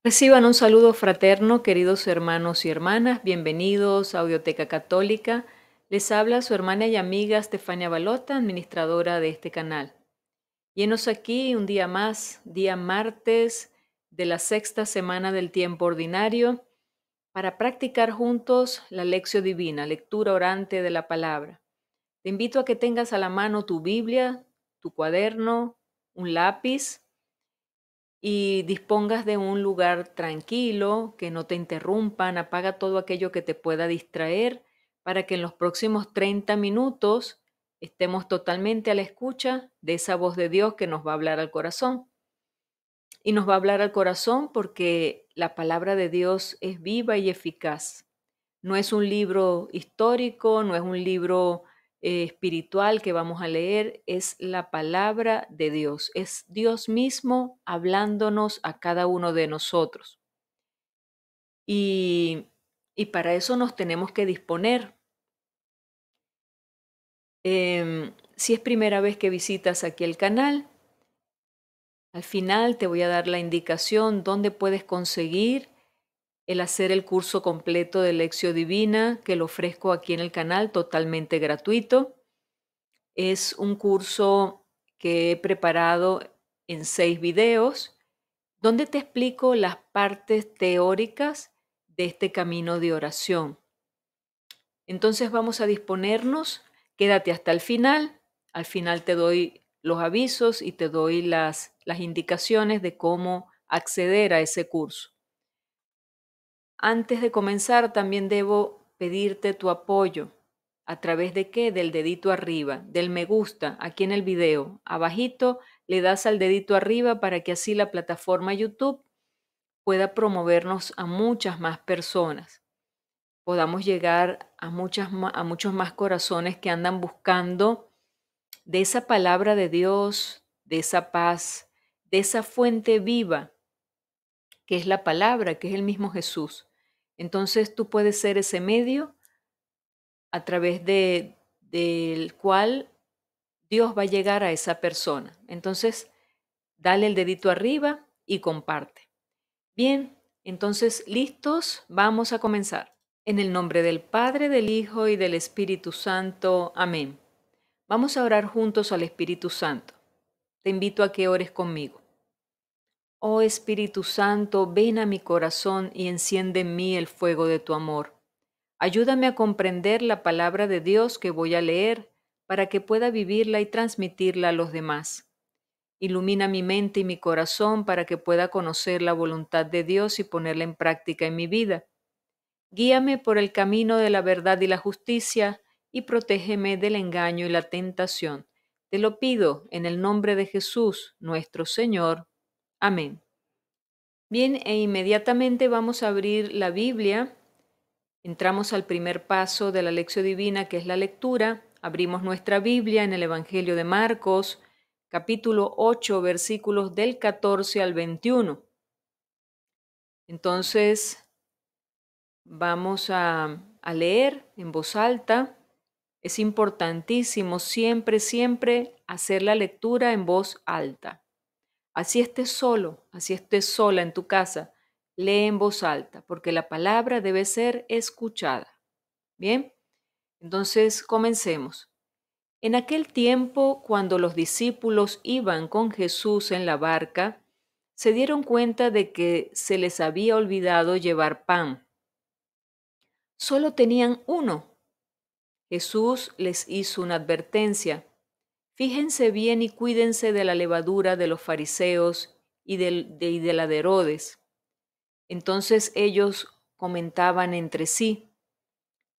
Reciban un saludo fraterno, queridos hermanos y hermanas. Bienvenidos a Audioteca Católica. Les habla su hermana y amiga Stefania Balota, administradora de este canal. Y enos aquí un día más, día martes de la sexta semana del tiempo ordinario, para practicar juntos la Lección Divina, lectura orante de la palabra. Te invito a que tengas a la mano tu Biblia, tu cuaderno, un lápiz y dispongas de un lugar tranquilo, que no te interrumpan, apaga todo aquello que te pueda distraer para que en los próximos 30 minutos estemos totalmente a la escucha de esa voz de Dios que nos va a hablar al corazón. Y nos va a hablar al corazón porque la palabra de Dios es viva y eficaz. No es un libro histórico, no es un libro espiritual que vamos a leer, es la palabra de Dios, es Dios mismo hablándonos a cada uno de nosotros. Y, y para eso nos tenemos que disponer. Si es primera vez que visitas aquí el canal, al final te voy a dar la indicación dónde puedes conseguir el hacer el curso completo de Lección Divina, que lo ofrezco aquí en el canal totalmente gratuito. Es un curso que he preparado en 6 videos, donde te explico las partes teóricas de este camino de oración. Entonces vamos a disponernos, quédate hasta el final. Al final te doy los avisos y te doy las indicaciones de cómo acceder a ese curso. Antes de comenzar, también debo pedirte tu apoyo. ¿A través de qué? Del dedito arriba, del me gusta, aquí en el video. Abajito le das al dedito arriba para que así la plataforma YouTube pueda promovernos a muchas más personas. Podamos llegar a muchos más corazones que andan buscando de esa palabra de Dios, de esa paz, de esa fuente viva que es la palabra, que es el mismo Jesús. Entonces tú puedes ser ese medio a través del cual Dios va a llegar a esa persona. Entonces, dale el dedito arriba y comparte. Bien, entonces, ¿listos? Vamos a comenzar. En el nombre del Padre, del Hijo y del Espíritu Santo. Amén. Vamos a orar juntos al Espíritu Santo. Te invito a que ores conmigo. Oh Espíritu Santo, ven a mi corazón y enciende en mí el fuego de tu amor. Ayúdame a comprender la palabra de Dios que voy a leer para que pueda vivirla y transmitirla a los demás. Ilumina mi mente y mi corazón para que pueda conocer la voluntad de Dios y ponerla en práctica en mi vida. Guíame por el camino de la verdad y la justicia y protégeme del engaño y la tentación. Te lo pido en el nombre de Jesús, nuestro Señor. Amén. Bien, e inmediatamente vamos a abrir la Biblia. Entramos al primer paso de la Lección Divina, que es la lectura. Abrimos nuestra Biblia en el Evangelio de Marcos, capítulo 8, versículos del 14 al 21. Entonces, vamos a leer en voz alta. Es importantísimo siempre, siempre hacer la lectura en voz alta. Así estés solo, así estés sola en tu casa, lee en voz alta, porque la palabra debe ser escuchada. Bien, entonces comencemos. En aquel tiempo, cuando los discípulos iban con Jesús en la barca, se dieron cuenta de que se les había olvidado llevar pan. Solo tenían uno. Jesús les hizo una advertencia. Fíjense bien y cuídense de la levadura de los fariseos y de la de Herodes. Entonces ellos comentaban entre sí,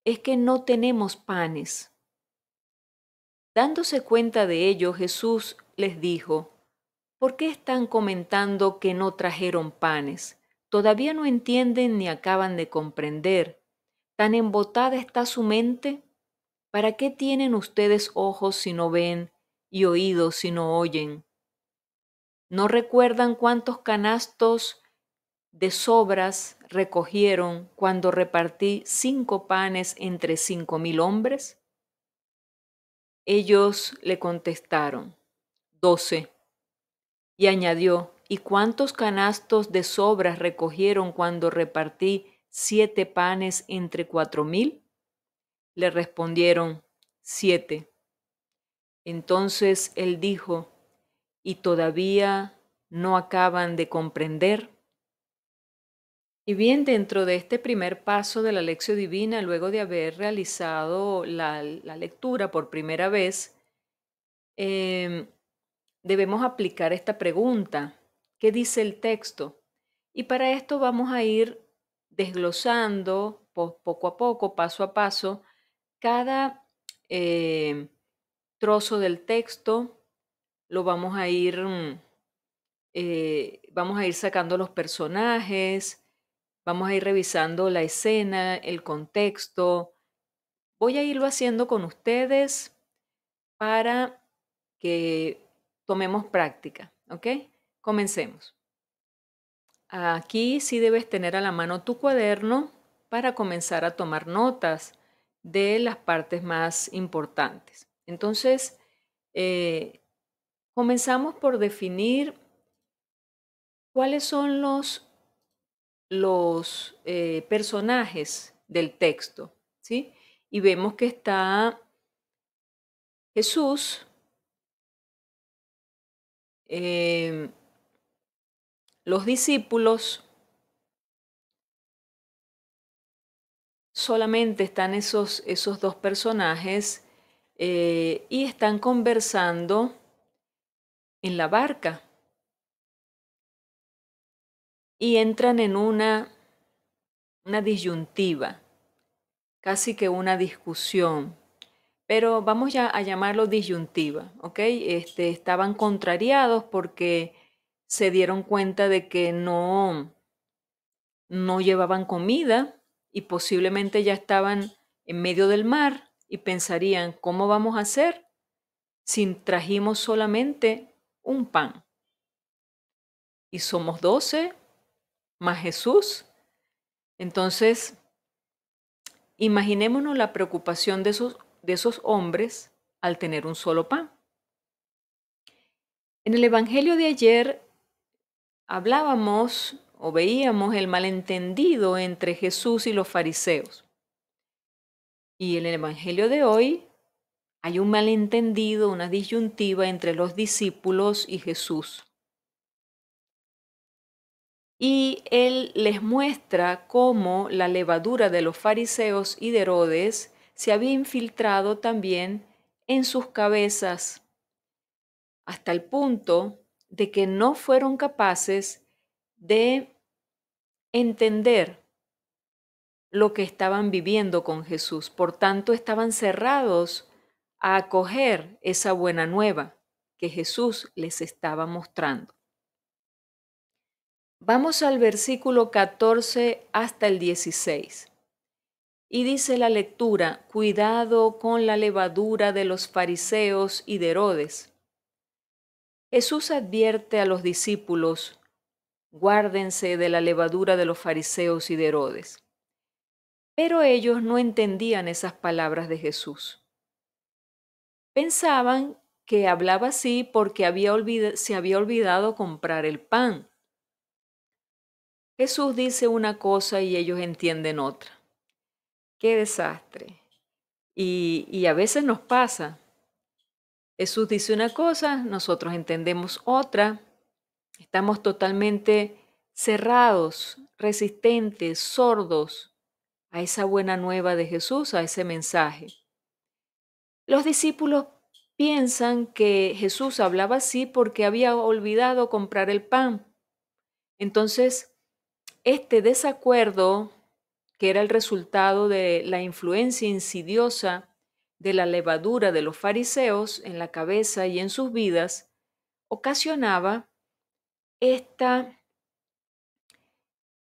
es que no tenemos panes. Dándose cuenta de ello, Jesús les dijo, ¿por qué están comentando que no trajeron panes? ¿Todavía no entienden ni acaban de comprender? ¿Tan embotada está su mente? ¿Para qué tienen ustedes ojos si no ven y oídos si no oyen? ¿No recuerdan cuántos canastos de sobras recogieron cuando repartí 5 panes entre 5,000 hombres? Ellos le contestaron, 12. Y añadió, ¿y cuántos canastos de sobras recogieron cuando repartí 7 panes entre 4,000? Le respondieron, 7. Entonces él dijo, ¿y todavía no acaban de comprender? Y bien, dentro de este primer paso de la lección divina, luego de haber realizado la lectura por primera vez, em, debemos aplicar esta pregunta. ¿Qué dice el texto? Y para esto vamos a ir desglosando poco a poco, paso a paso, cada trozo del texto. Lo vamos a ir sacando los personajes, vamos a ir revisando la escena, el contexto. Voy a irlo haciendo con ustedes para que tomemos práctica, ¿ok? Comencemos. Aquí sí debes tener a la mano tu cuaderno para comenzar a tomar notas de las partes más importantes. Entonces, comenzamos por definir cuáles son los personajes del texto, ¿sí? Y vemos que está Jesús, em, los discípulos, solamente están esos dos personajes y están conversando en la barca y entran en una disyuntiva, casi que una discusión, pero vamos ya a llamarlo disyuntiva, ¿ok? Estaban contrariados porque se dieron cuenta de que no llevaban comida y posiblemente ya estaban en medio del mar y pensarían, ¿cómo vamos a hacer si trajimos solamente un pan? Y somos 12 más Jesús. Entonces, imaginémonos la preocupación de esos hombres al tener un solo pan. En el Evangelio de ayer hablábamos o veíamos el malentendido entre Jesús y los fariseos. Y en el Evangelio de hoy hay un malentendido, una disyuntiva entre los discípulos y Jesús. Y él les muestra cómo la levadura de los fariseos y de Herodes se había infiltrado también en sus cabezas, hasta el punto de que no fueron capaces de entender lo que estaban viviendo con Jesús. Por tanto, estaban cerrados a acoger esa buena nueva que Jesús les estaba mostrando. Vamos al versículo 14 hasta el 16. Y dice la lectura, cuidado con la levadura de los fariseos y de Herodes. Jesús advierte a los discípulos, guárdense de la levadura de los fariseos y de Herodes. Pero ellos no entendían esas palabras de Jesús. Pensaban que hablaba así porque se había olvidado comprar el pan. Jesús dice una cosa y ellos entienden otra. ¡Qué desastre! Y a veces nos pasa. Jesús dice una cosa, nosotros entendemos otra. Estamos totalmente cerrados, resistentes, sordos a esa buena nueva de Jesús, a ese mensaje. Los discípulos piensan que Jesús hablaba así porque había olvidado comprar el pan. Entonces, este desacuerdo, que era el resultado de la influencia insidiosa de la levadura de los fariseos en la cabeza y en sus vidas, ocasionaba esta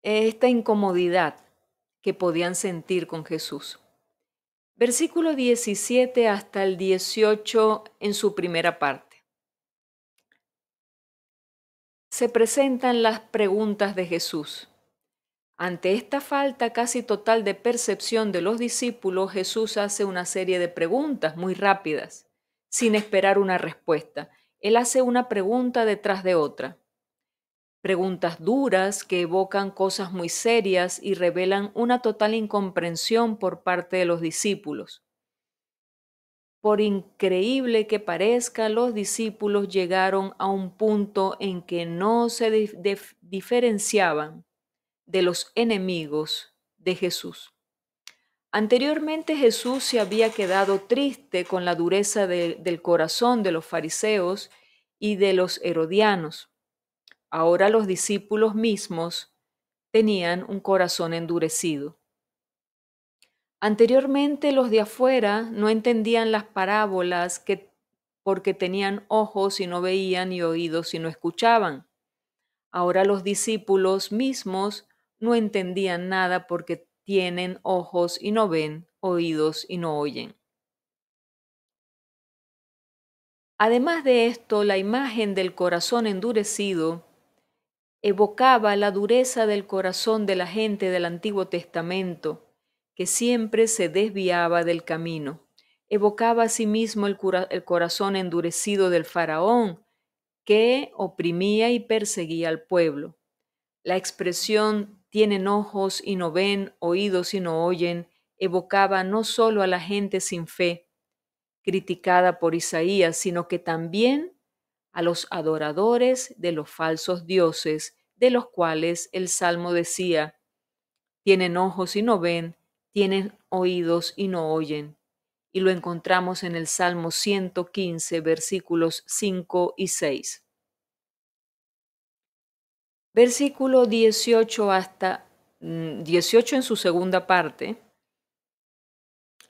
incomodidad que podían sentir con Jesús. Versículo 17 hasta el 18 en su primera parte. Se presentan las preguntas de Jesús. Ante esta falta casi total de percepción de los discípulos, Jesús hace una serie de preguntas muy rápidas, sin esperar una respuesta. Él hace una pregunta detrás de otra. preguntas duras que evocan cosas muy serias y revelan una total incomprensión por parte de los discípulos. Por increíble que parezca, los discípulos llegaron a un punto en que no se diferenciaban de los enemigos de Jesús. Anteriormente Jesús se había quedado triste con la dureza del corazón de los fariseos y de los herodianos. Ahora los discípulos mismos tenían un corazón endurecido. Anteriormente los de afuera no entendían las parábolas porque tenían ojos y no veían y oídos y no escuchaban. Ahora los discípulos mismos no entendían nada porque tienen ojos y no ven, oídos y no oyen. Además de esto, la imagen del corazón endurecido evocaba la dureza del corazón de la gente del Antiguo Testamento, que siempre se desviaba del camino. Evocaba asimismo el corazón endurecido del faraón, que oprimía y perseguía al pueblo. La expresión tienen ojos y no ven, oídos y no oyen, evocaba no solo a la gente sin fe, criticada por Isaías, sino que también a los adoradores de los falsos dioses, de los cuales el Salmo decía, tienen ojos y no ven, tienen oídos y no oyen. Y lo encontramos en el Salmo 115, versículos 5 y 6. Versículo 18 hasta 18 en su segunda parte,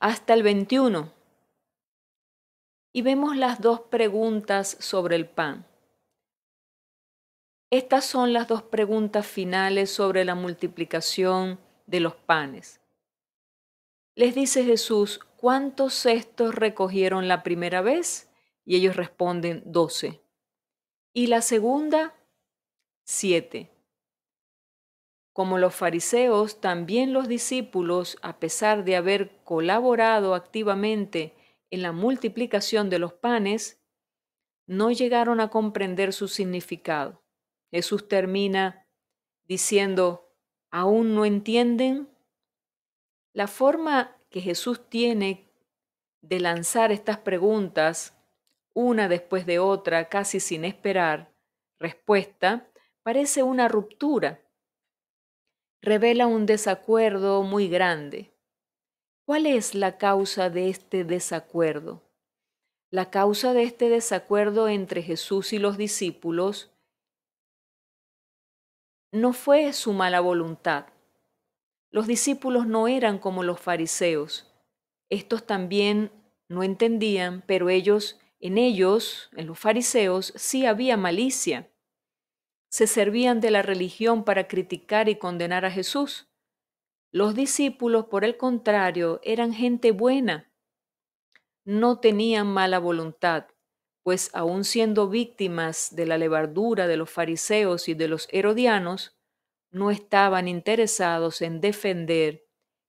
hasta el 21. Y vemos las dos preguntas sobre el pan. Estas son las dos preguntas finales sobre la multiplicación de los panes. Les dice Jesús, ¿cuántos cestos recogieron la primera vez? Y ellos responden, 12. Y la segunda, 7. Como los fariseos, también los discípulos, a pesar de haber colaborado activamente en la multiplicación de los panes, no llegaron a comprender su significado. Jesús termina diciendo, ¿aún no entienden? La forma que Jesús tiene de lanzar estas preguntas, una después de otra, casi sin esperar respuesta, parece una ruptura. Revela un desacuerdo muy grande. ¿Cuál es la causa de este desacuerdo? La causa de este desacuerdo entre Jesús y los discípulos no fue su mala voluntad. Los discípulos no eran como los fariseos. Estos también no entendían, pero en los fariseos, sí había malicia. Se servían de la religión para criticar y condenar a Jesús. Los discípulos, por el contrario, eran gente buena. No tenían mala voluntad, pues aun siendo víctimas de la levadura de los fariseos y de los herodianos, no estaban interesados en defender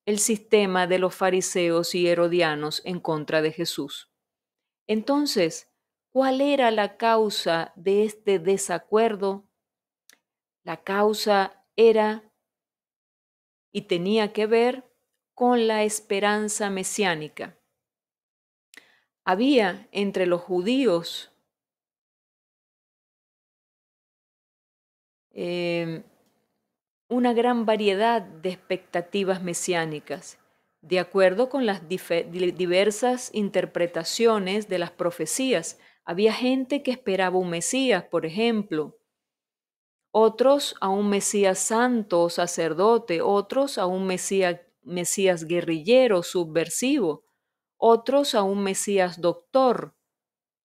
el sistema de los fariseos y herodianos en contra de Jesús. Entonces, ¿cuál era la causa de este desacuerdo? La causa era y tenía que ver con la esperanza mesiánica. Había entre los judíos una gran variedad de expectativas mesiánicas, de acuerdo con las diversas interpretaciones de las profecías. Había gente que esperaba un Mesías, por ejemplo, otros a un Mesías santo o sacerdote, otros a un Mesías guerrillero, subversivo, otros a un Mesías doctor,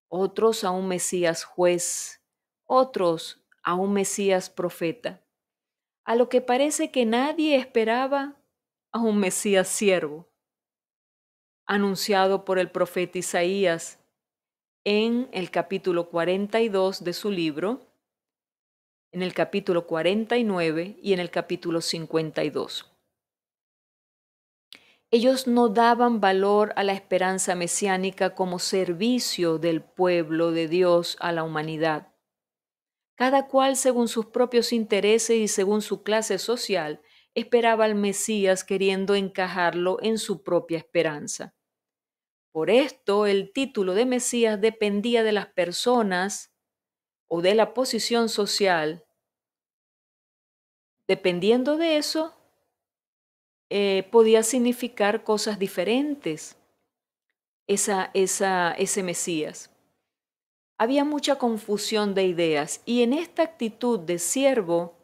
otros a un Mesías juez, otros a un Mesías profeta. A lo que parece que nadie esperaba a un Mesías siervo, anunciado por el profeta Isaías en el capítulo 42 de su libro, en el capítulo 49 y en el capítulo 52. Ellos no daban valor a la esperanza mesiánica como servicio del pueblo de Dios a la humanidad. Cada cual, según sus propios intereses y según su clase social, esperaba al Mesías queriendo encajarlo en su propia esperanza. Por esto, el título de Mesías dependía de las personas o de la posición social. Dependiendo de eso, podía significar cosas diferentes ese Mesías. Había mucha confusión de ideas y en esta actitud de siervo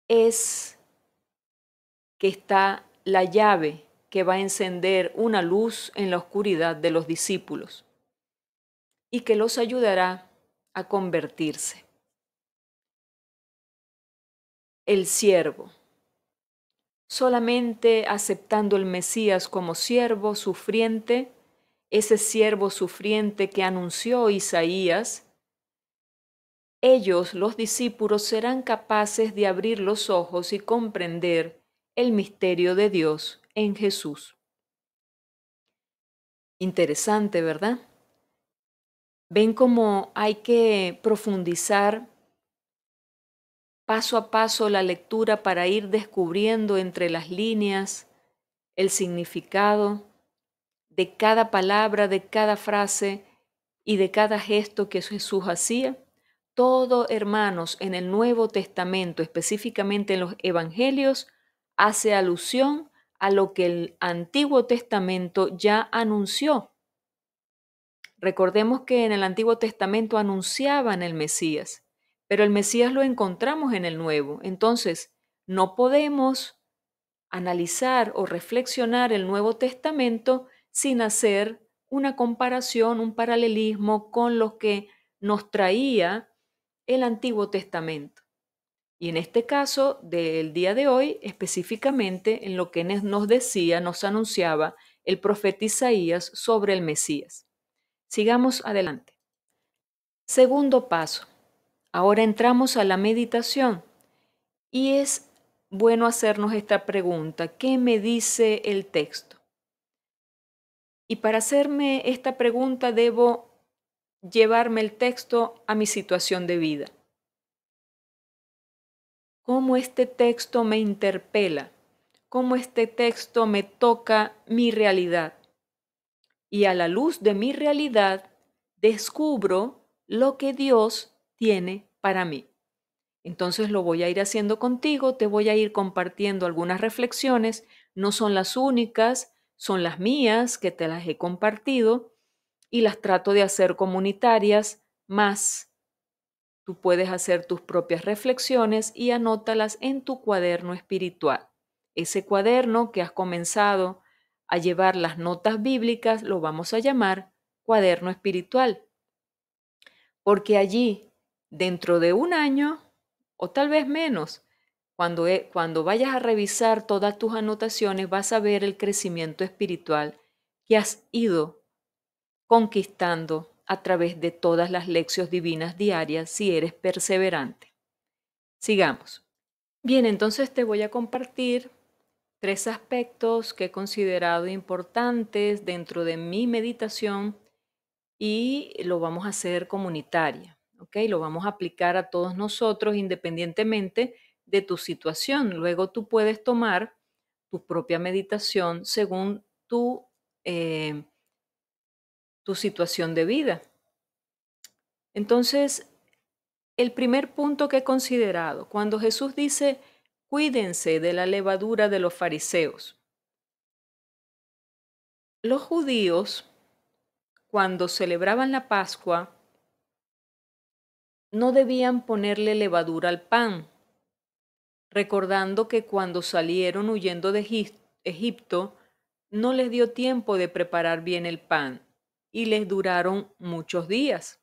es que está la llave que va a encender una luz en la oscuridad de los discípulos y que los ayudará a convertirse. El siervo. Solamente aceptando el Mesías como siervo sufriente, ese siervo sufriente que anunció Isaías, ellos, los discípulos, serán capaces de abrir los ojos y comprender el misterio de Dios en Jesús. Interesante, ¿verdad? Ven cómo hay que profundizar paso a paso la lectura para ir descubriendo entre las líneas el significado de cada palabra, de cada frase y de cada gesto que Jesús hacía. Todo, hermanos, en el Nuevo Testamento, específicamente en los Evangelios, hace alusión a lo que el Antiguo Testamento ya anunció. Recordemos que en el Antiguo Testamento anunciaban el Mesías, pero el Mesías lo encontramos en el Nuevo. Entonces, no podemos analizar o reflexionar el Nuevo Testamento sin hacer una comparación, un paralelismo con lo que nos traía el Antiguo Testamento. Y en este caso del día de hoy, específicamente en lo que nos decía, nos anunciaba el profeta Isaías sobre el Mesías. Sigamos adelante. Segundo paso. Ahora entramos a la meditación y es bueno hacernos esta pregunta: ¿qué me dice el texto? Y para hacerme esta pregunta debo llevarme el texto a mi situación de vida. ¿Cómo este texto me interpela? ¿Cómo este texto me toca mi realidad? Y a la luz de mi realidad descubro lo que Dios tiene para mí. Entonces lo voy a ir haciendo contigo, te voy a ir compartiendo algunas reflexiones, no son las únicas, son las mías que te las he compartido y las trato de hacer comunitarias, más tú puedes hacer tus propias reflexiones y anótalas en tu cuaderno espiritual. Ese cuaderno que has comenzado a llevar las notas bíblicas lo vamos a llamar cuaderno espiritual, porque allí, dentro de un año, o tal vez menos, cuando vayas a revisar todas tus anotaciones, vas a ver el crecimiento espiritual que has ido conquistando a través de todas las lecciones divinas diarias si eres perseverante. Sigamos. Bien, entonces te voy a compartir 3 aspectos que he considerado importantes dentro de mi meditación y lo vamos a hacer comunitaria, ¿ok? Lo vamos a aplicar a todos nosotros independientemente de tu situación. Luego tú puedes tomar tu propia meditación según tu situación de vida. Entonces, el primer punto que he considerado, cuando Jesús dice, cuídense de la levadura de los fariseos. Los judíos, cuando celebraban la Pascua, no debían ponerle levadura al pan, recordando que cuando salieron huyendo de Egipto, no les dio tiempo de preparar bien el pan y les duraron muchos días.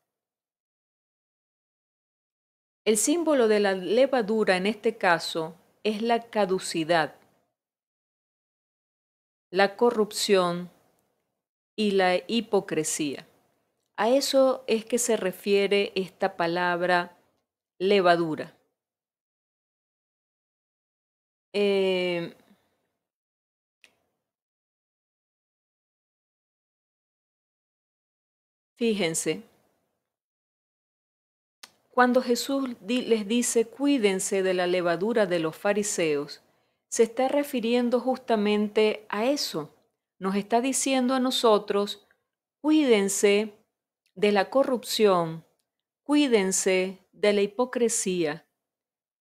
El símbolo de la levadura en este caso es la caducidad, la corrupción y la hipocresía. A eso es que se refiere esta palabra levadura. Eh, Fíjense, Cuando Jesús les dice cuídense de la levadura de los fariseos, se está refiriendo justamente a eso. Nos está diciendo a nosotros, cuídense de la corrupción, cuídense de la hipocresía,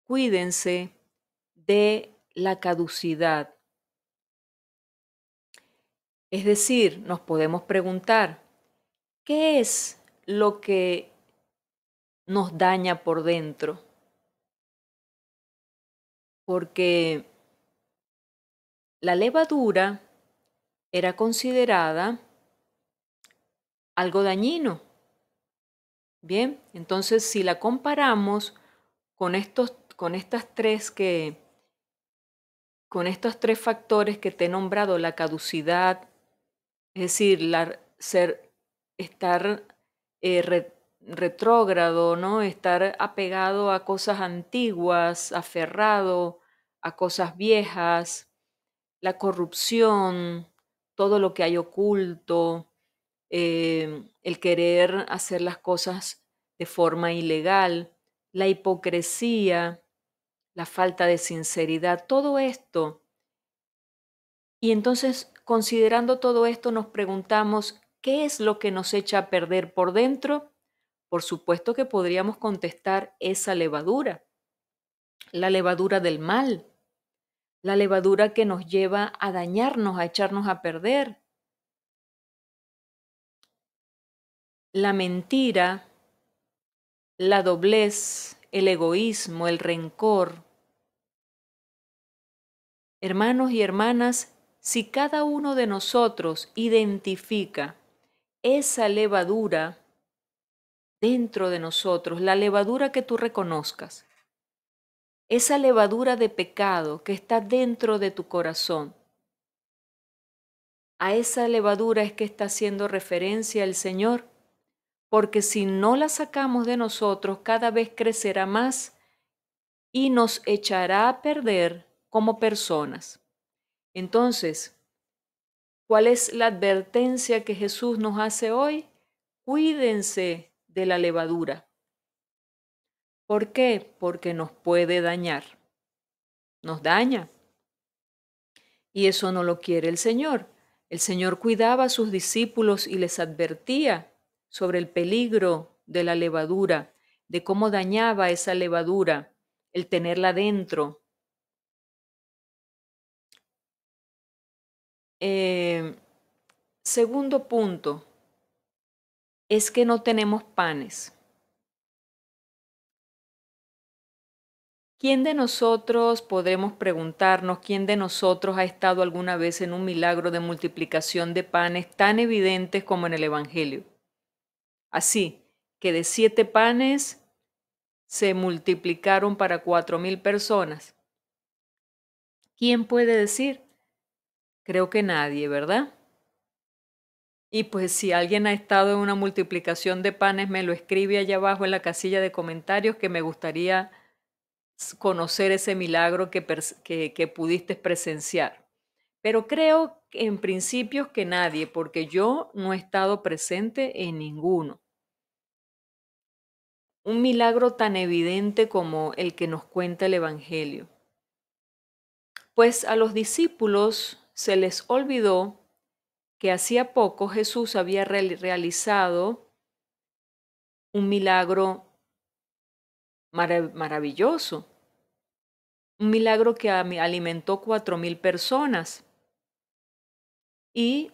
cuídense de la caducidad. Es decir, nos podemos preguntar, ¿qué es lo que nos daña por dentro? Porque la levadura era considerada algo dañino. Bien, entonces si la comparamos con con estos tres factores que te he nombrado, la caducidad, es decir, estar retrógrado, ¿no? Estar apegado a cosas antiguas, aferrado a cosas viejas, la corrupción, todo lo que hay oculto, el querer hacer las cosas de forma ilegal, la hipocresía, la falta de sinceridad, todo esto. Y entonces, considerando todo esto, nos preguntamos, ¿qué es lo que nos echa a perder por dentro? Por supuesto que podríamos contestar esa levadura, la levadura del mal, la levadura que nos lleva a dañarnos, a echarnos a perder. La mentira, la doblez, el egoísmo, el rencor. Hermanos y hermanas, si cada uno de nosotros identifica esa levadura dentro de nosotros, la levadura que tú reconozcas, esa levadura de pecado que está dentro de tu corazón, a esa levadura es que está haciendo referencia el Señor, porque si no la sacamos de nosotros, cada vez crecerá más y nos echará a perder como personas. Entonces, ¿cuál es la advertencia que Jesús nos hace hoy? Cuídense de la levadura. ¿Por qué? Porque nos puede dañar. Nos daña. Y eso no lo quiere el Señor. El Señor cuidaba a sus discípulos y les advertía sobre el peligro de la levadura, de cómo dañaba esa levadura, el tenerla dentro. Segundo punto, es que no tenemos panes. ¿Quién de nosotros podremos preguntarnos, quién de nosotros ha estado alguna vez en un milagro de multiplicación de panes tan evidentes como en el Evangelio? Así que de 7 panes se multiplicaron para 4,000 personas. ¿Quién puede decir? Creo que nadie, ¿verdad? Y pues si alguien ha estado en una multiplicación de panes, me lo escribe allá abajo en la casilla de comentarios, que me gustaría conocer ese milagro que pudiste presenciar. Pero creo en principios que nadie, porque yo no he estado presente en ninguno. Un milagro tan evidente como el que nos cuenta el Evangelio. Pues a los discípulos se les olvidó que hacía poco Jesús había realizado un milagro maravilloso, un milagro que alimentó 4,000 personas y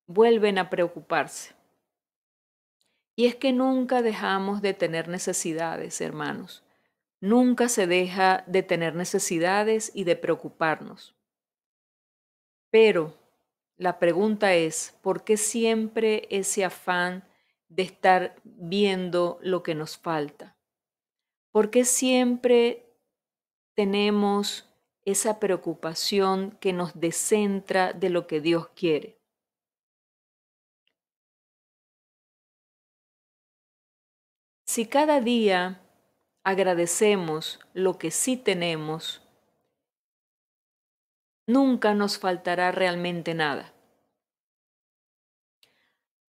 vuelven a preocuparse. Y es que nunca dejamos de tener necesidades, hermanos. Nunca se deja de tener necesidades y de preocuparnos. Pero la pregunta es, ¿por qué siempre ese afán de estar viendo lo que nos falta? ¿Por qué siempre tenemos esa preocupación que nos descentra de lo que Dios quiere? Si cada día agradecemos lo que sí tenemos, nunca nos faltará realmente nada.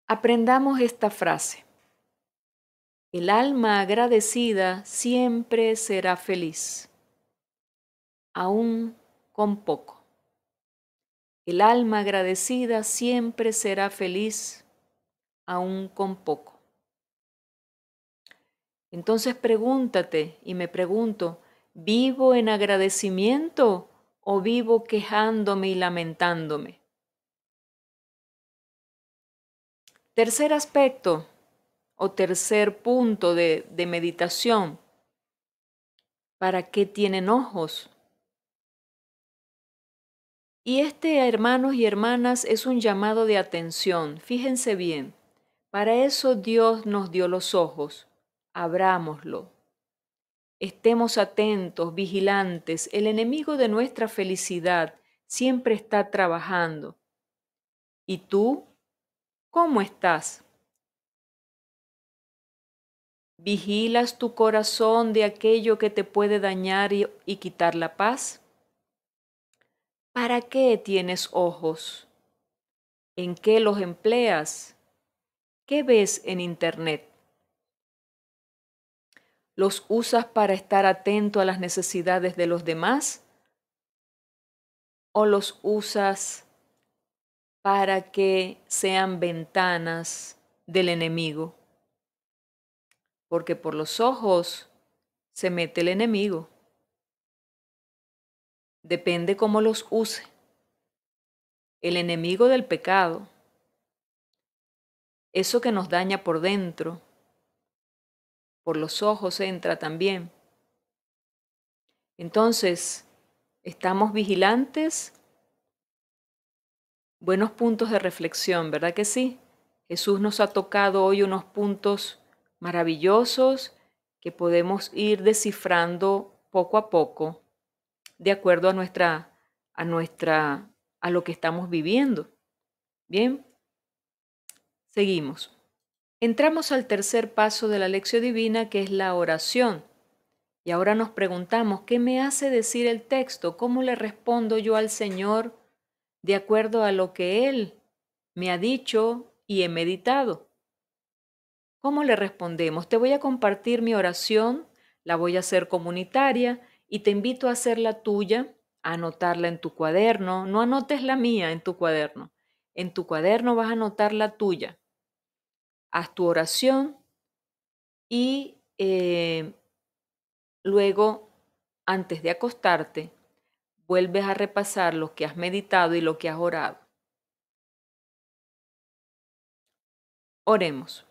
Aprendamos esta frase. El alma agradecida siempre será feliz, aún con poco. El alma agradecida siempre será feliz, aún con poco. Entonces pregúntate y me pregunto, ¿vivo en agradecimiento o vivo quejándome y lamentándome? Tercer aspecto o tercer punto de meditación. ¿Para qué tienen ojos? Y hermanos y hermanas, es un llamado de atención. Fíjense bien, para eso Dios nos dio los ojos. Abrámoslo. Estemos atentos, vigilantes. El enemigo de nuestra felicidad siempre está trabajando. ¿Y tú? ¿Cómo estás? ¿Vigilas tu corazón de aquello que te puede dañar y quitar la paz? ¿Para qué tienes ojos? ¿En qué los empleas? ¿Qué ves en Internet? ¿Los usas para estar atento a las necesidades de los demás? ¿O los usas para que sean ventanas del enemigo? Porque por los ojos se mete el enemigo. Depende cómo los use. El enemigo del pecado, eso que nos daña por dentro, por los ojos entra también. Entonces, ¿estamos vigilantes? Buenos puntos de reflexión, ¿verdad que sí? Jesús nos ha tocado hoy unos puntos maravillosos que podemos ir descifrando poco a poco, de acuerdo a lo que estamos viviendo. Bien, seguimos. Entramos al tercer paso de la lección divina, que es la oración. Y ahora nos preguntamos, ¿qué me hace decir el texto? ¿Cómo le respondo yo al Señor de acuerdo a lo que Él me ha dicho y he meditado? ¿Cómo le respondemos? Te voy a compartir mi oración, la voy a hacer comunitaria y te invito a hacer la tuya, a anotarla en tu cuaderno. No anotes la mía en tu cuaderno. En tu cuaderno vas a anotar la tuya. Haz tu oración y luego, antes de acostarte, vuelves a repasar lo que has meditado y lo que has orado. Oremos.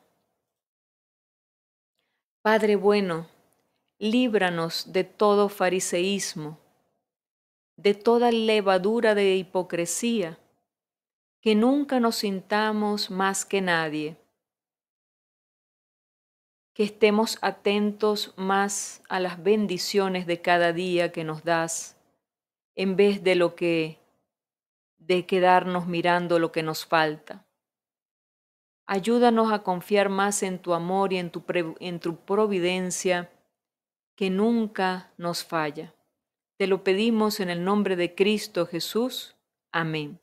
Padre bueno, líbranos de todo fariseísmo, de toda levadura de hipocresía, que nunca nos sintamos más que nadie, que estemos atentos más a las bendiciones de cada día que nos das, en vez de quedarnos mirando lo que nos falta. Ayúdanos a confiar más en tu amor y en tu providencia, que nunca nos falla. Te lo pedimos en el nombre de Cristo Jesús. Amén.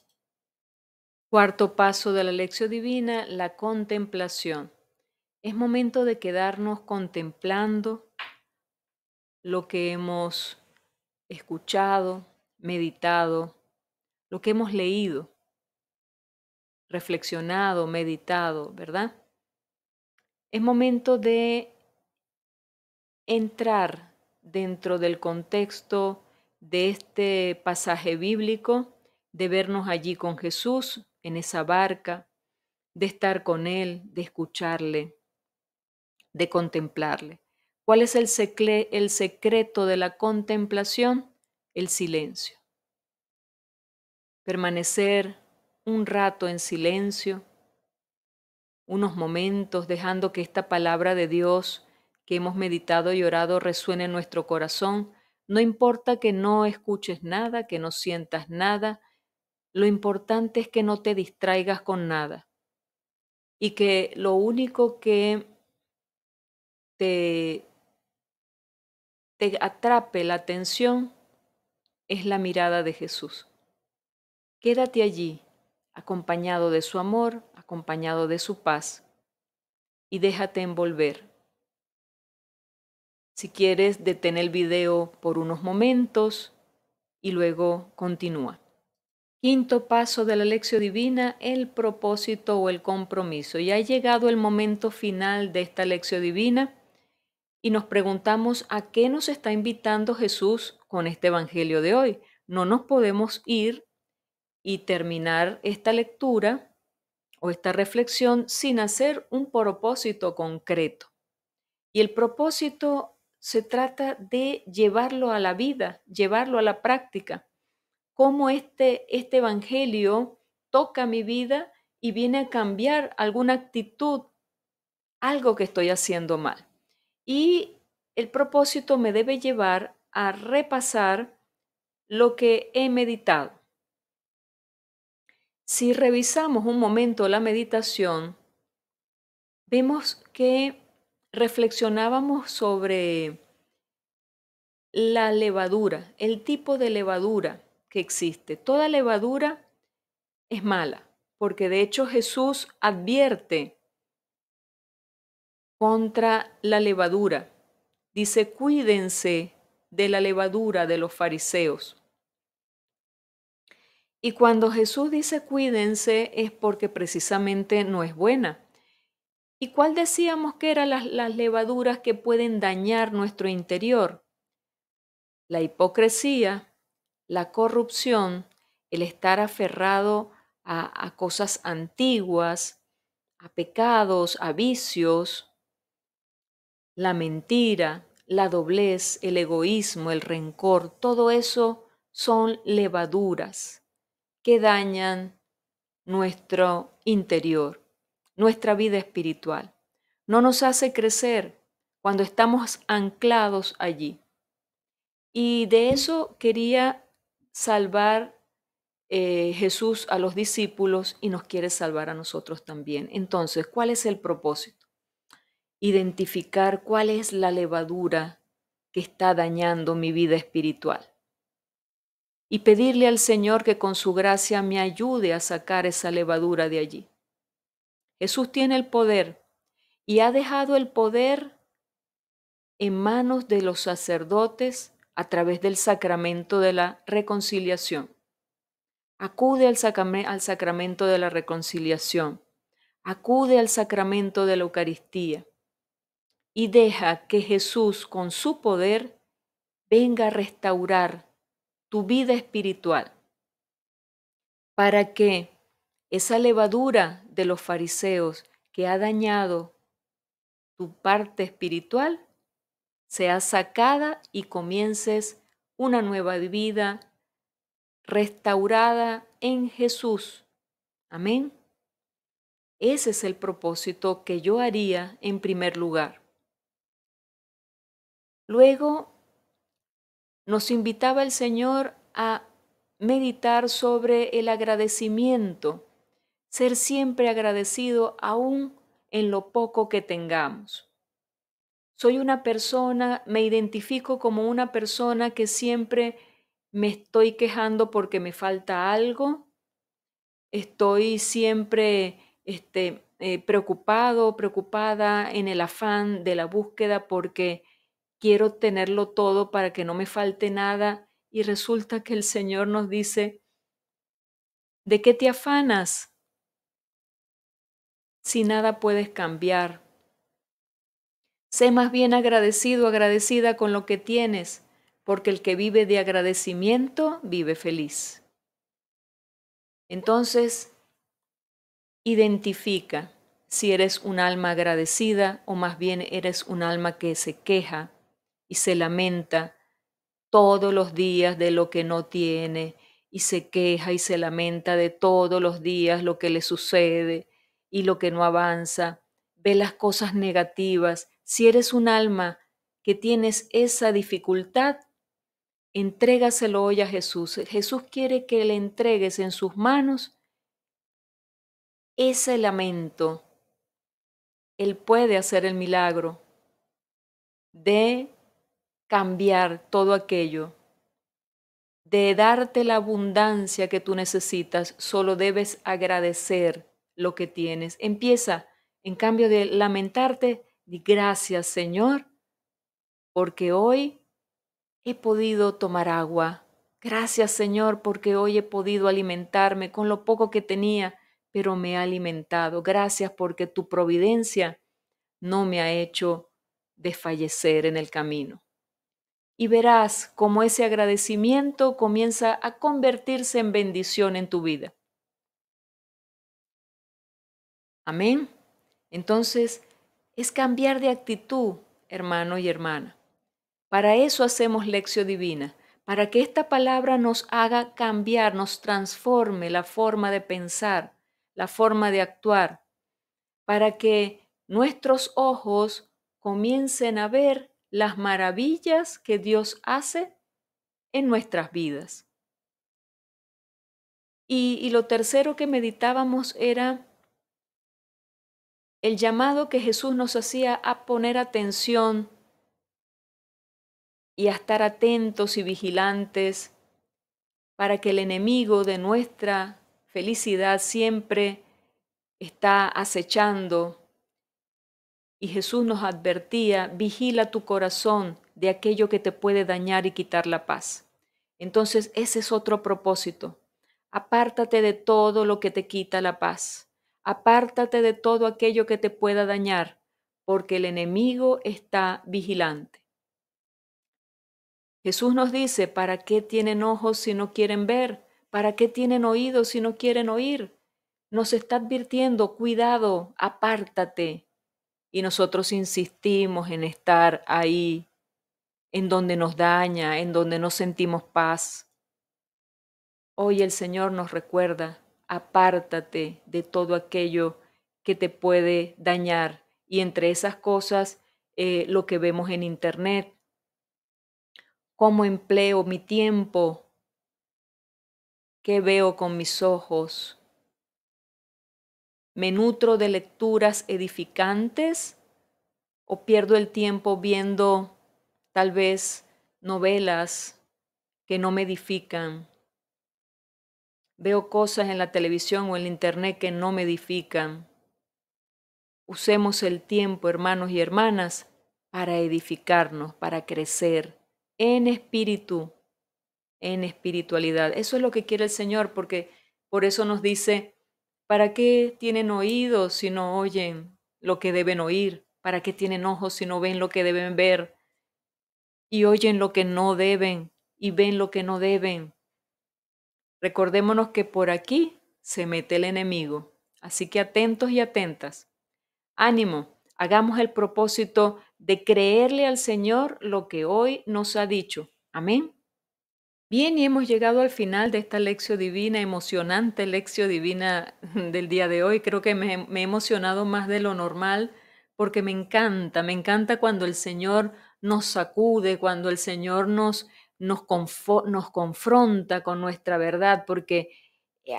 Cuarto paso de la lección divina, la contemplación. Es momento de quedarnos contemplando lo que hemos escuchado, meditado, lo que hemos leído, reflexionado, meditado, ¿verdad? Es momento de entrar dentro del contexto de este pasaje bíblico, de vernos allí con Jesús en esa barca, de estar con Él, de escucharle, de contemplarle. ¿Cuál es el secreto de la contemplación? El silencio. Permanecer un rato en silencio, unos momentos, dejando que esta palabra de Dios que hemos meditado y orado resuene en nuestro corazón. No importa que no escuches nada, que no sientas nada, lo importante es que no te distraigas con nada y que lo único que te atrape la atención es la mirada de Jesús. Quédate allí, acompañado de su amor, acompañado de su paz, y déjate envolver. Si quieres, detén el video por unos momentos y luego continúa. Quinto paso de la lección divina, el propósito o el compromiso. Ya ha llegado el momento final de esta lección divina y nos preguntamos a qué nos está invitando Jesús con este evangelio de hoy. No nos podemos ir y terminar esta lectura o esta reflexión sin hacer un propósito concreto. Y el propósito se trata de llevarlo a la vida, llevarlo a la práctica. Cómo este evangelio toca mi vida y viene a cambiar alguna actitud, algo que estoy haciendo mal. Y el propósito me debe llevar a repasar lo que he meditado. Si revisamos un momento la meditación, vemos que reflexionábamos sobre la levadura, el tipo de levadura que existe. Toda levadura es mala, porque de hecho Jesús advierte contra la levadura. Dice, cuídense de la levadura de los fariseos. Y cuando Jesús dice cuídense es porque precisamente no es buena. ¿Y cuál decíamos que eran las levaduras que pueden dañar nuestro interior? La hipocresía, la corrupción, el estar aferrado a cosas antiguas, a pecados, a vicios, la mentira, la doblez, el egoísmo, el rencor, todo eso son levaduras que dañan nuestro interior, nuestra vida espiritual. No nos hace crecer cuando estamos anclados allí. Y de eso quería salvar Jesús a los discípulos y nos quiere salvar a nosotros también. Entonces, ¿cuál es el propósito? Identificar cuál es la levadura que está dañando mi vida espiritual y pedirle al Señor que con su gracia me ayude a sacar esa levadura de allí. Jesús tiene el poder y ha dejado el poder en manos de los sacerdotes a través del sacramento de la reconciliación. Acude al sacramento de la reconciliación, acude al sacramento de la Eucaristía y deja que Jesús con su poder venga a restaurar tu vida espiritual para que esa levadura de los fariseos que ha dañado tu parte espiritual sea sacada y comiences una nueva vida restaurada en Jesús. Amén. Ese es el propósito que yo haría en primer lugar. Luego nos invitaba el Señor a meditar sobre el agradecimiento, ser siempre agradecido aún en lo poco que tengamos. Soy una persona, me identifico como una persona que siempre me estoy quejando porque me falta algo, estoy siempre preocupado, preocupada en el afán de la búsqueda porque quiero tenerlo todo para que no me falte nada y resulta que el Señor nos dice, ¿de qué te afanas si nada puedes cambiar? Sé más bien agradecido, agradecida con lo que tienes, porque el que vive de agradecimiento vive feliz. Entonces, identifica si eres un alma agradecida o más bien eres un alma que se queja y se lamenta todos los días de lo que no tiene y se queja y se lamenta de todos los días lo que le sucede y lo que no avanza, ve las cosas negativas. Si eres un alma que tienes esa dificultad, entrégaselo hoy a Jesús. Jesús quiere que le entregues en sus manos ese lamento. Él puede hacer el milagro de cambiar todo aquello, de darte la abundancia que tú necesitas. Solo debes agradecer lo que tienes. Empieza, en cambio de lamentarte, di gracias, Señor, porque hoy he podido tomar agua. Gracias, Señor, porque hoy he podido alimentarme con lo poco que tenía, pero me he alimentado. Gracias porque tu providencia no me ha hecho desfallecer en el camino. Y verás cómo ese agradecimiento comienza a convertirse en bendición en tu vida. Amén. Entonces, es cambiar de actitud, hermano y hermana. Para eso hacemos lección divina, para que esta palabra nos haga cambiar, nos transforme la forma de pensar, la forma de actuar, para que nuestros ojos comiencen a ver las maravillas que Dios hace en nuestras vidas. Y lo tercero que meditábamos era el llamado que Jesús nos hacía a poner atención y a estar atentos y vigilantes para que el enemigo de nuestra felicidad siempre está acechando. Y Jesús nos advertía, vigila tu corazón de aquello que te puede dañar y quitar la paz. Entonces ese es otro propósito. Apártate de todo lo que te quita la paz. Apártate de todo aquello que te pueda dañar, porque el enemigo está vigilante. Jesús nos dice, ¿para qué tienen ojos si no quieren ver? ¿Para qué tienen oídos si no quieren oír? Nos está advirtiendo, cuidado, apártate. Y nosotros insistimos en estar ahí, en donde nos daña, en donde no sentimos paz. Hoy el Señor nos recuerda, apártate de todo aquello que te puede dañar. Y entre esas cosas, lo que vemos en Internet, cómo empleo mi tiempo, qué veo con mis ojos, me nutro de lecturas edificantes o pierdo el tiempo viendo tal vez novelas que no me edifican. Veo cosas en la televisión o en la internet que no me edifican. Usemos el tiempo, hermanos y hermanas, para edificarnos, para crecer en espíritu, en espiritualidad. Eso es lo que quiere el Señor, porque por eso nos dice, ¿para qué tienen oídos si no oyen lo que deben oír? ¿Para qué tienen ojos si no ven lo que deben ver? Y oyen lo que no deben y ven lo que no deben. Recordémonos que por aquí se mete el enemigo. Así que atentos y atentas. Ánimo, hagamos el propósito de creerle al Señor lo que hoy nos ha dicho. Amén. Bien, y hemos llegado al final de esta lección divina, emocionante lección divina del día de hoy. Creo que me he emocionado más de lo normal porque me encanta cuando el Señor nos sacude, cuando el Señor nos confronta con nuestra verdad, porque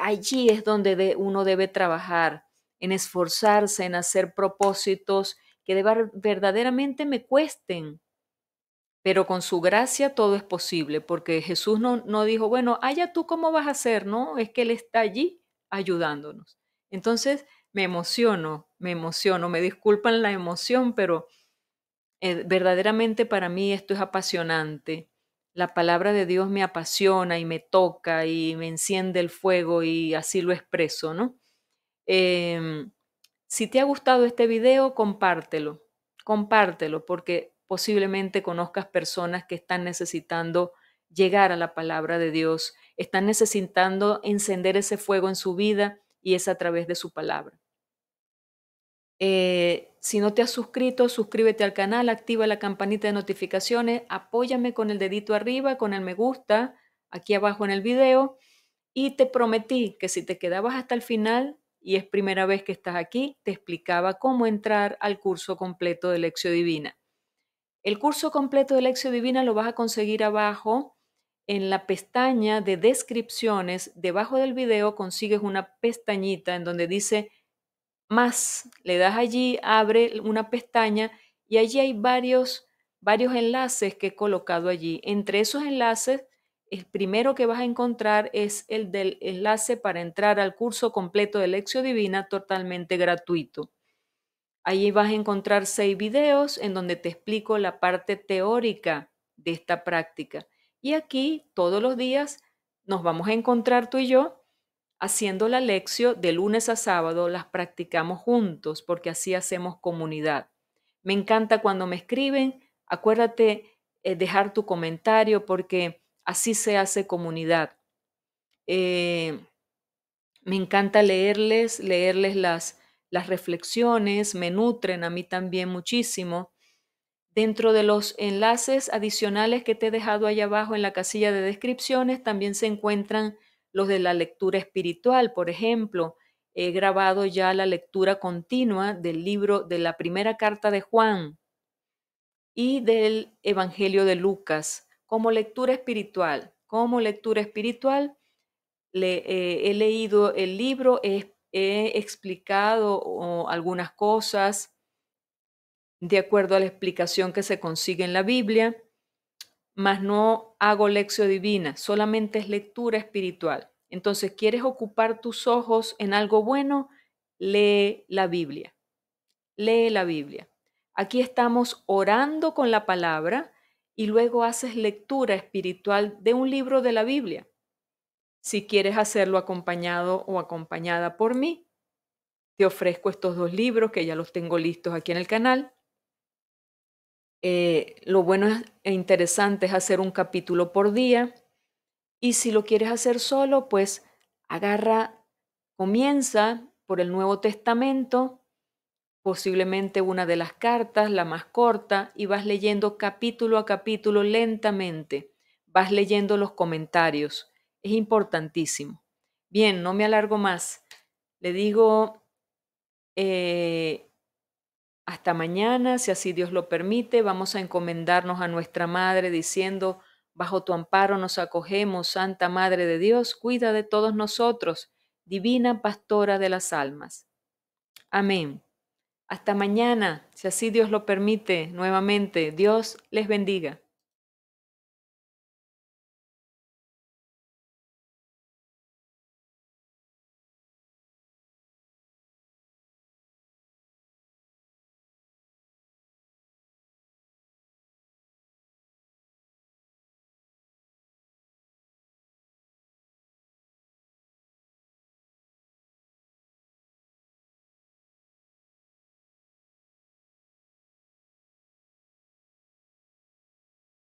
allí es donde uno debe trabajar, en esforzarse, en hacer propósitos que verdaderamente me cuesten, pero con su gracia todo es posible, porque Jesús no dijo, bueno, allá tú cómo vas a hacer, ¿no? Es que Él está allí ayudándonos. Entonces me emociono, me disculpan la emoción, pero verdaderamente para mí esto es apasionante. La palabra de Dios me apasiona y me toca y me enciende el fuego y así lo expreso, ¿no? Em, si te ha gustado este video, compártelo porque posiblemente conozcas personas que están necesitando llegar a la palabra de Dios, están necesitando encender ese fuego en su vida y es a través de su palabra. Si no te has suscrito, suscríbete al canal, activa la campanita de notificaciones, apóyame con el dedito arriba, con el me gusta, aquí abajo en el video. Y te prometí que si te quedabas hasta el final y es primera vez que estás aquí, te explicaba cómo entrar al curso completo de Lección Divina. El curso completo de Lección Divina lo vas a conseguir abajo en la pestaña de descripciones. Debajo del video consigues una pestañita en donde dice más, le das allí, abre una pestaña y allí hay varios enlaces que he colocado allí. Entre esos enlaces, el primero que vas a encontrar es el del enlace para entrar al curso completo de Lección Divina totalmente gratuito. Ahí vas a encontrar 6 videos en donde te explico la parte teórica de esta práctica. Y aquí todos los días nos vamos a encontrar tú y yo haciendo la lección de lunes a sábado, las practicamos juntos porque así hacemos comunidad. Me encanta cuando me escriben, acuérdate dejar tu comentario porque así se hace comunidad. Eh, Me encanta leerles las reflexiones, me nutren a mí también muchísimo. Dentro de los enlaces adicionales que te he dejado allá abajo en la casilla de descripciones, también se encuentran los de la lectura espiritual. Por ejemplo, he grabado ya la lectura continua del libro de la primera carta de Juan y del Evangelio de Lucas como lectura espiritual. Como lectura espiritual, he leído el libro, he explicado algunas cosas de acuerdo a la explicación que se consigue en la Biblia, mas no hago lección divina, solamente es lectura espiritual. Entonces, ¿quieres ocupar tus ojos en algo bueno? Lee la Biblia, lee la Biblia. Aquí estamos orando con la palabra y luego haces lectura espiritual de un libro de la Biblia. Si quieres hacerlo acompañado o acompañada por mí, te ofrezco estos 2 libros que ya los tengo listos aquí en el canal. Lo bueno e interesante es hacer un capítulo por día y si lo quieres hacer solo, pues comienza por el Nuevo Testamento, posiblemente una de las cartas, la más corta, y vas leyendo capítulo a capítulo lentamente. Vas leyendo los comentarios. Es importantísimo. Bien, no me alargo más. Le digo hasta mañana, si así Dios lo permite. Vamos a encomendarnos a nuestra Madre diciendo, bajo tu amparo nos acogemos, Santa Madre de Dios, cuida de todos nosotros, divina pastora de las almas. Amén. Hasta mañana, si así Dios lo permite, nuevamente, Dios les bendiga.